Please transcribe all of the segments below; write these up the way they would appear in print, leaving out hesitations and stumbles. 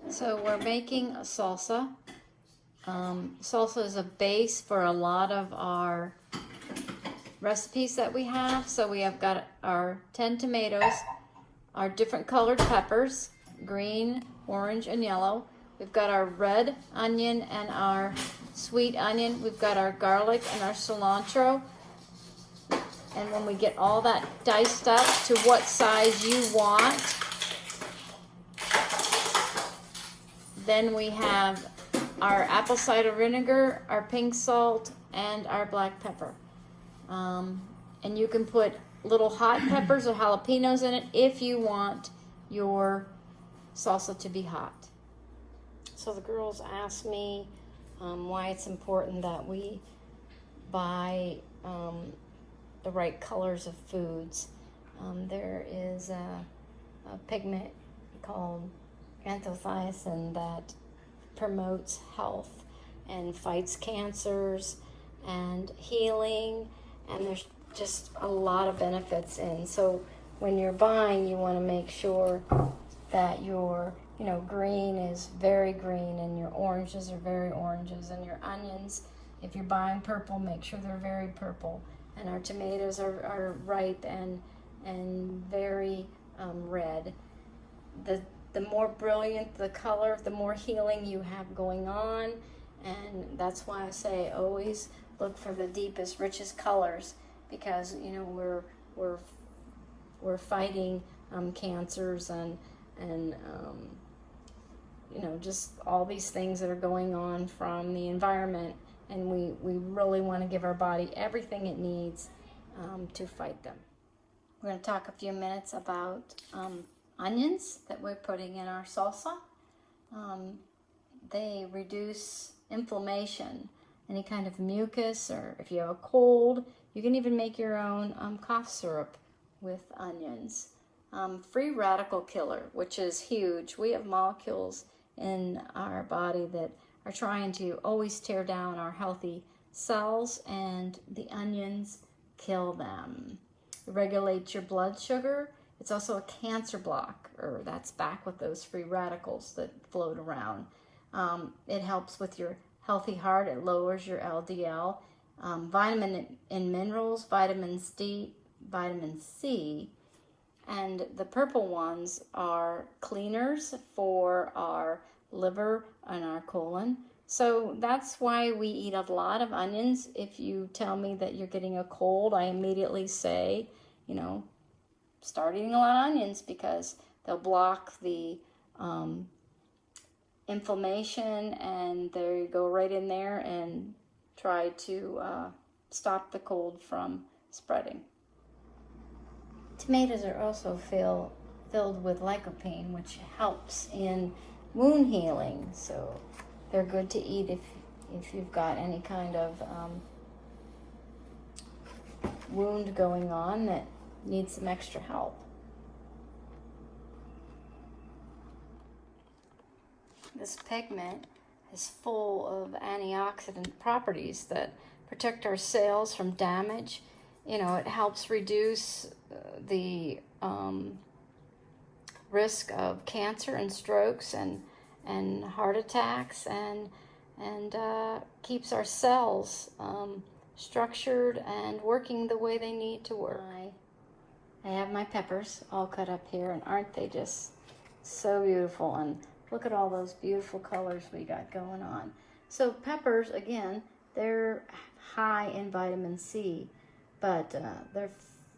So we're making a salsa. Salsa is a base for a lot of our recipes that we have. So we have got our 10 tomatoes, our different colored peppers, green, orange, and yellow. We've got our red onion and our sweet onion. We've got our garlic and our cilantro. And when we get all that diced up to what size you want, then we have our apple cider vinegar, our pink salt, and our black pepper. And you can put little hot peppers or jalapenos in it if you want your salsa to be hot. So the girls asked me why it's important that we buy the right colors of foods. There is a pigment called anthocyanin that promotes health and fights cancers and healing, and there's just a lot of benefits in. So when you're buying, you want to make sure that your green is very green and your oranges are very oranges, and your onions, if you're buying purple, make sure they're very purple, and our tomatoes are ripe and very red. The more brilliant the color, the more healing you have going on, and that's why I say always look for the deepest, richest colors, because we're fighting cancers and just all these things that are going on from the environment, and we really want to give our body everything it needs to fight them. We're going to talk a few minutes about onions that we're putting in our salsa. They reduce inflammation, any kind of mucus, or if you have a cold, you can even make your own cough syrup with onions. Free radical killer, which is huge. We have molecules in our body that are trying to always tear down our healthy cells, and the onions kill them. It regulates your blood sugar. It's also a cancer blocker. That's back with those free radicals that float around. It helps with your healthy heart. It lowers your LDL. Vitamin and minerals, vitamin C, and the purple ones are cleaners for our liver and our colon. So that's why we eat a lot of onions. If you tell me that you're getting a cold, I immediately say, start eating a lot of onions, because they'll block the inflammation, and they go right in there and try to stop the cold from spreading. Tomatoes are also filled with lycopene, which helps in wound healing. So they're good to eat if you've got any kind of wound going on that needs some extra help. This pigment is full of antioxidant properties that protect our cells from damage. It helps reduce the risk of cancer and strokes and heart attacks, and keeps our cells structured and working the way they need to work. I have my peppers all cut up here, and aren't they just so beautiful? And look at all those beautiful colors we got going on. So peppers, again, they're high in vitamin C, but they're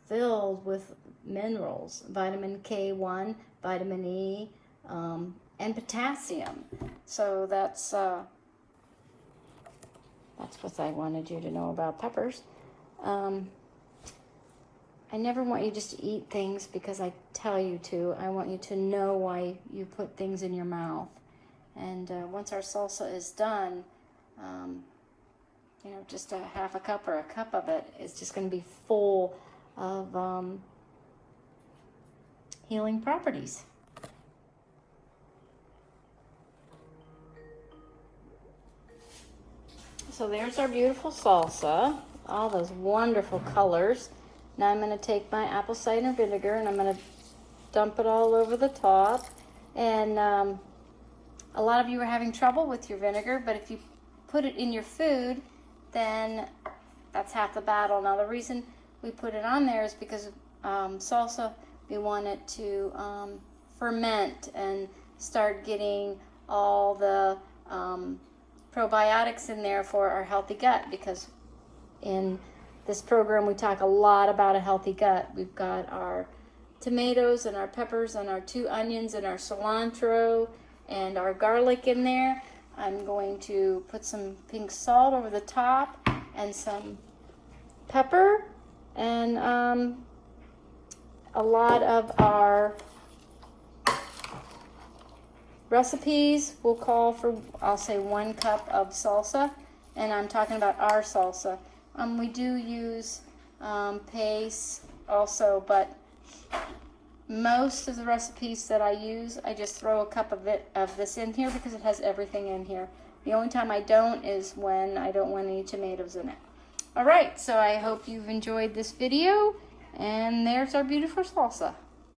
filled with minerals, vitamin K1, vitamin E, and potassium. So that's what I wanted you to know about peppers. I never want you just to eat things because I tell you to. I want you to know why you put things in your mouth. And once our salsa is done, just a half a cup or a cup of it is just going to be full of healing properties. So there's our beautiful salsa, all those wonderful colors. Now I'm going to take my apple cider vinegar and I'm going to dump it all over the top. And a lot of you are having trouble with your vinegar, but if you put it in your food, then that's half the battle. Now the reason we put it on there is because salsa, we want it to ferment and start getting all the probiotics in there for our healthy gut, because in this program we talk a lot about a healthy gut. We've got our tomatoes and our peppers and our 2 onions and our cilantro and our garlic in there. I'm going to put some pink salt over the top and some pepper, and a lot of our recipes will call for, I'll say, 1 cup of salsa, and I'm talking about our salsa. We do use paste also, but most of the recipes that I use, I just throw a cup of this in here because it has everything in here. The only time I don't is when I don't want any tomatoes in it. All right, so I hope you've enjoyed this video, and there's our beautiful salsa.